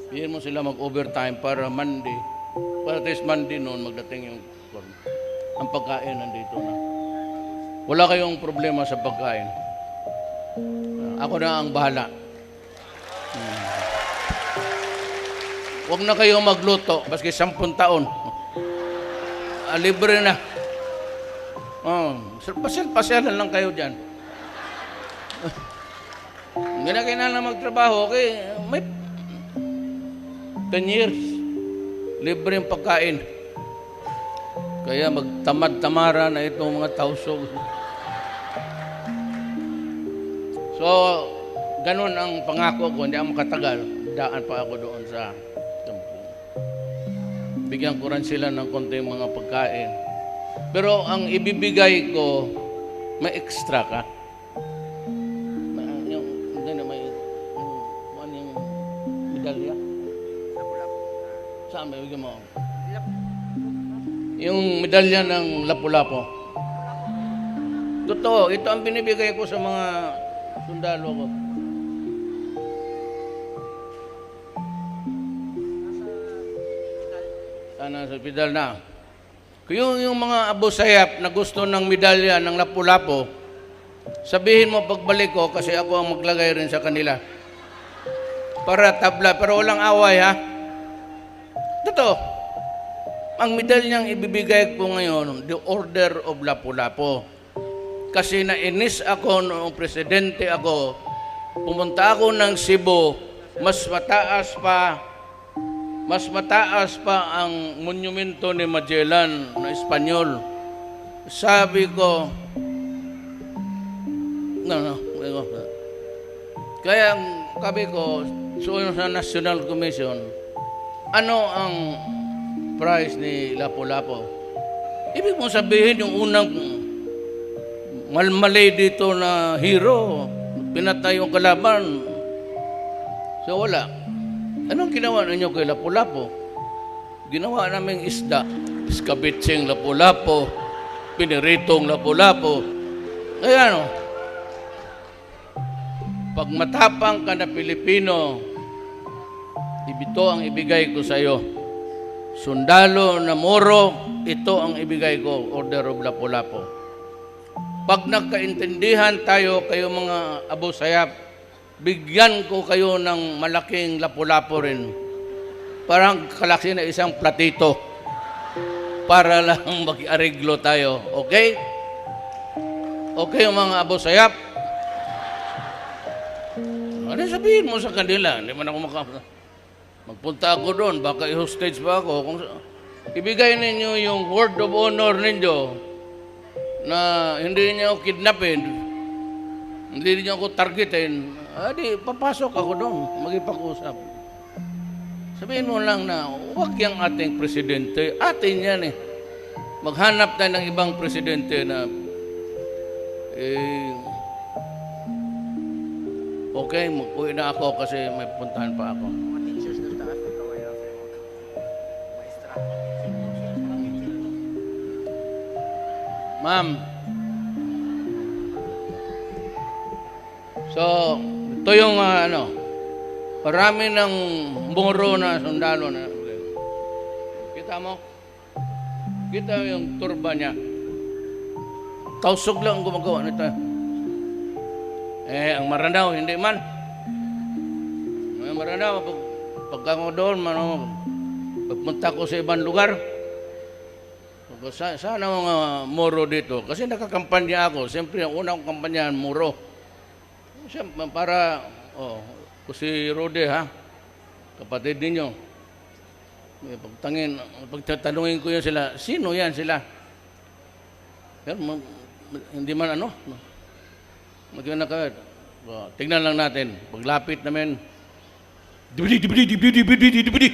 Bigyan mo sila mag-overtime para Monday. Para at least Monday noon, magdating yung ang pagkain nandito na. Wala kayong problema sa pagkain. Ako na ang bahala. Huwag na kayong magluto, baski 10 taon. Libre na. Pasyal-pasyalan lang kayo dyan. Hindi na kayo na magtrabaho, okay? May 10 years. Libre yung pagkain. Kaya magtamad-tamara na itong mga tausog. So, ganun ang pangako ko. Hindi ako makatagal. Daan pa ako doon sa tempo. Bigyan ko rin sila ng konting mga pagkain. Pero ang ibibigay ko, may extra ka. Yung medalya? Saan ba? Bigyan mo. Yung medalya ng Lapu-Lapu. Totoo, ito ang binibigay ko sa mga sundalo ko. Sana sa pedal na. Yung mga Abu Sayyaf na gusto ng medalya ng Lapu-Lapu, sabihin mo pagbalik ko kasi ako ang maglagay rin sa kanila. Para tabla, pero walang away ha. Totoo. Ang medalyang ibibigay ko ngayon, the Order of Lapu-Lapu. Kasi nainis ako noong presidente ako, pumunta ako ng Cebu, mas mataas pa ang monumento ni Magellan na Espanyol. Sabi ko, kaya sabi ko, sa National Commission, ano ang prize ni Lapu-Lapu? Ibig mo sabihin yung unang malmalay dito na hero, pinatay yung kalaban. So wala. Anong ginawa ninyo kay Lapu-Lapu? Ginawa naming isda. Iskabitsing Lapu-Lapu, piniritong Lapu-Lapu. Kaya ano, pag matapang ka na Pilipino, ito ang ibigay ko sa iyo. Sundalo na Moro, ito ang ibigay ko, Order of Lapu-Lapu. Pag nagkaintindihan tayo, kayo mga Abu Sayyaf, bigyan ko kayo ng malaking Lapu-Lapu rin. Parang kalaki na isang platito para lang mag-ariglo tayo. Okay? Okay yung mga Abu Sayyaf? Ano sabihin mo sa kanila? Hindi man ako magpunta ako doon, baka i-hostage pa ako. Kung ibigay ninyo yung word of honor ninyo na hindi niyo ako kidnapin, hindi niyo ako targetin, di papasok ako doon, magipag-usap. Sabihin mo lang na, huwag yung ating presidente, atin yan eh. Maghanap tayo ng ibang presidente na, okay, mag-uwi na ako kasi may puntahan pa ako. Ma'am. So, ito yung marami ng Moro na sundalo na. Kita mo? Kita yung turba niya. Tausog lang gumagawa nito. Ang Maranao, hindi man. Ang Maranao, pagka ko doon, pagpunta ko sa ibang lugar, sana mga Moro dito. Kasi nakakampanya ako. Siyempre, ang unang kampanya, Moro. Siyempre, para, si Rode, ha? Kapatid ninyo. Pagtatanungin ko yun sila, sino yan sila? Pero, hindi man tignan lang natin. Paglapit namin, dibidi.